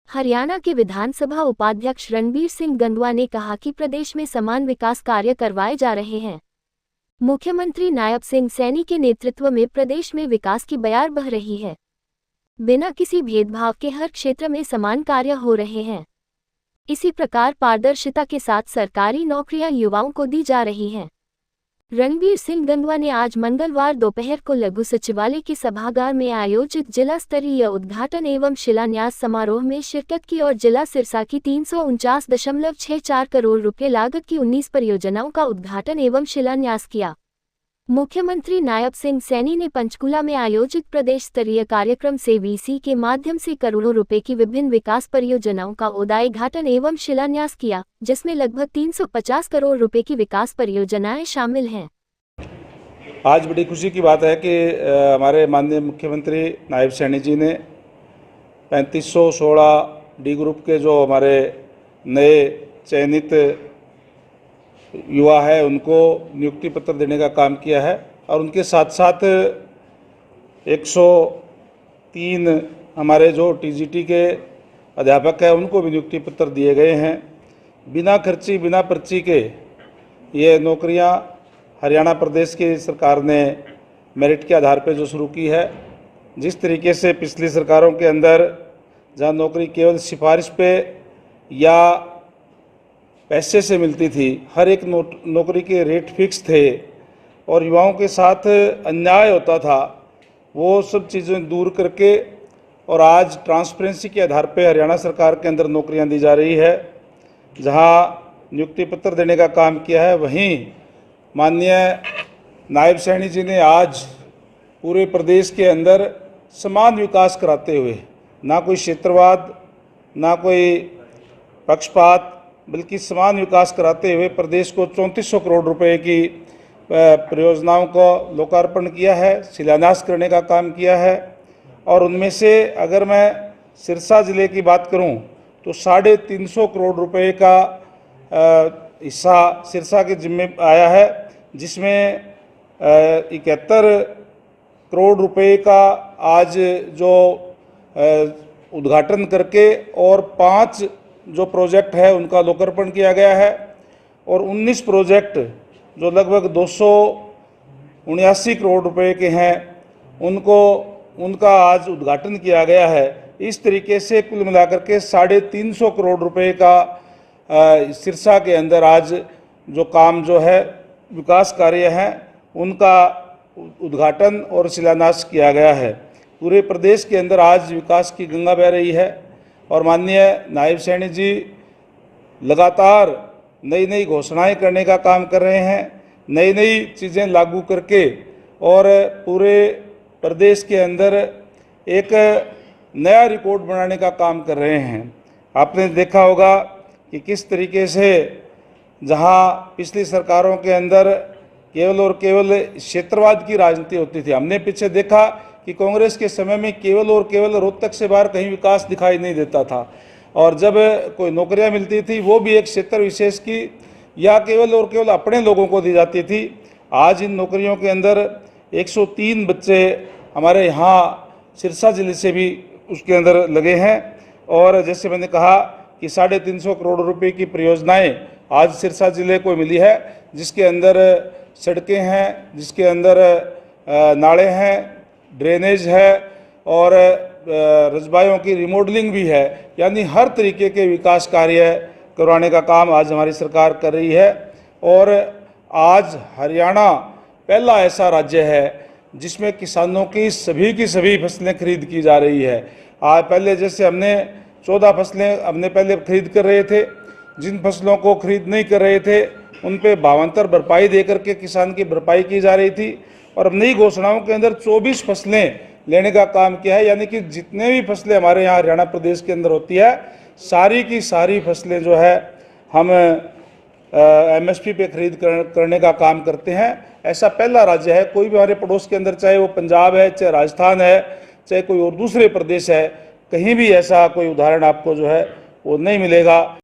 हरियाणा के विधानसभा उपाध्यक्ष रणबीर सिंह गंगवा ने कहा कि प्रदेश में समान विकास कार्य करवाए जा रहे हैं। मुख्यमंत्री नायब सिंह सैनी के नेतृत्व में प्रदेश में विकास की बयार बह रही है। बिना किसी भेदभाव के हर क्षेत्र में समान कार्य हो रहे हैं। इसी प्रकार पारदर्शिता के साथ सरकारी नौकरियां युवाओं को दी जा रही हैं। रणबीर सिंह गंगवा ने आज मंगलवार दोपहर को लघु सचिवालय के सभागार में आयोजित जिला स्तरीय उद्घाटन एवं शिलान्यास समारोह में शिरकत की और जिला सिरसा की 349.64 करोड़ रुपए लागत की 19 परियोजनाओं का उद्घाटन एवं शिलान्यास किया। मुख्यमंत्री नायब सिंह सैनी ने पंचकूला में आयोजित प्रदेश स्तरीय कार्यक्रम से वीसी के माध्यम से करोड़ों रुपए की विभिन्न विकास परियोजनाओं का उद्घाटन एवं शिलान्यास किया, जिसमें लगभग 350 करोड़ रुपए की विकास परियोजनाएं शामिल हैं। आज बड़ी खुशी की बात है कि हमारे माननीय मुख्यमंत्री नायब सैनी जी ने 3516 डी ग्रुप के जो हमारे नए चयनित युवा है उनको नियुक्ति पत्र देने का काम किया है और उनके साथ साथ 103 हमारे जो टीजीटी के अध्यापक हैं उनको भी नियुक्ति पत्र दिए गए हैं। बिना खर्ची बिना पर्ची के ये नौकरियां हरियाणा प्रदेश की सरकार ने मेरिट के आधार पर जो शुरू की है। जिस तरीके से पिछली सरकारों के अंदर जहां नौकरी केवल सिफारिश पे या पैसे से मिलती थी, हर एक नौकरी के रेट फिक्स थे और युवाओं के साथ अन्याय होता था, वो सब चीज़ें दूर करके और आज ट्रांसपेरेंसी के आधार पर हरियाणा सरकार के अंदर नौकरियां दी जा रही है। जहां नियुक्ति पत्र देने का काम किया है, वहीं माननीय नायब सैनी जी ने आज पूरे प्रदेश के अंदर समान विकास कराते हुए, ना कोई क्षेत्रवाद ना कोई पक्षपात, बल्कि समान विकास कराते हुए प्रदेश को 3400 करोड़ रुपए की परियोजनाओं को लोकार्पण किया है, शिलान्यास करने का काम किया है। और उनमें से अगर मैं सिरसा ज़िले की बात करूं तो 350 करोड़ रुपए का हिस्सा सिरसा के जिम्मे आया है, जिसमें 71 करोड़ रुपए का आज जो उद्घाटन करके और 5 जो प्रोजेक्ट है उनका लोकार्पण किया गया है और 19 प्रोजेक्ट जो लगभग 279 करोड़ रुपए के हैं उनका आज उद्घाटन किया गया है। इस तरीके से कुल मिलाकर के 350 करोड़ रुपए का सिरसा के अंदर आज जो काम जो है विकास कार्य हैं उनका उद्घाटन और शिलान्यास किया गया है। पूरे प्रदेश के अंदर आज विकास की गंगा बह रही है और माननीय नायब सैनी जी लगातार नई नई घोषणाएं करने का काम कर रहे हैं, नई नई चीज़ें लागू करके और पूरे प्रदेश के अंदर एक नया रिकॉर्ड बनाने का काम कर रहे हैं। आपने देखा होगा कि किस तरीके से जहां पिछली सरकारों के अंदर केवल और केवल क्षेत्रवाद की राजनीति होती थी, हमने पीछे देखा कि कांग्रेस के समय में केवल और केवल रोहतक से बाहर कहीं विकास दिखाई नहीं देता था और जब कोई नौकरियां मिलती थी वो भी एक क्षेत्र विशेष की या केवल और केवल अपने लोगों को दी जाती थी। आज इन नौकरियों के अंदर 103 बच्चे हमारे यहाँ सिरसा जिले से भी उसके अंदर लगे हैं और जैसे मैंने कहा कि 350 करोड़ रुपए की परियोजनाएं आज सिरसा जिले को मिली है, जिसके अंदर सड़कें हैं, जिसके अंदर नाले हैं, ड्रेनेज है और रजबायों की रिमॉडलिंग भी है। यानी हर तरीके के विकास कार्य करवाने का काम आज हमारी सरकार कर रही है और आज हरियाणा पहला ऐसा राज्य है जिसमें किसानों की सभी फसलें खरीद की जा रही है। आज पहले जैसे हमने 14 फसलें हमने पहले खरीद कर रहे थे, जिन फसलों को खरीद नहीं कर रहे थे उन पे भावांतर भरपाई दे करके किसान की भरपाई की जा रही थी और अब नई घोषणाओं के अंदर 24 फसलें लेने का काम किया है। यानी कि जितने भी फसलें हमारे यहाँ हरियाणा प्रदेश के अंदर होती है, सारी की सारी फसलें जो है हम एमएसपी पे खरीद करने का काम करते हैं। ऐसा पहला राज्य है, कोई भी हमारे पड़ोस के अंदर, चाहे वो पंजाब है, चाहे राजस्थान है, चाहे कोई और दूसरे प्रदेश है, कहीं भी ऐसा कोई उदाहरण आपको जो है वो नहीं मिलेगा।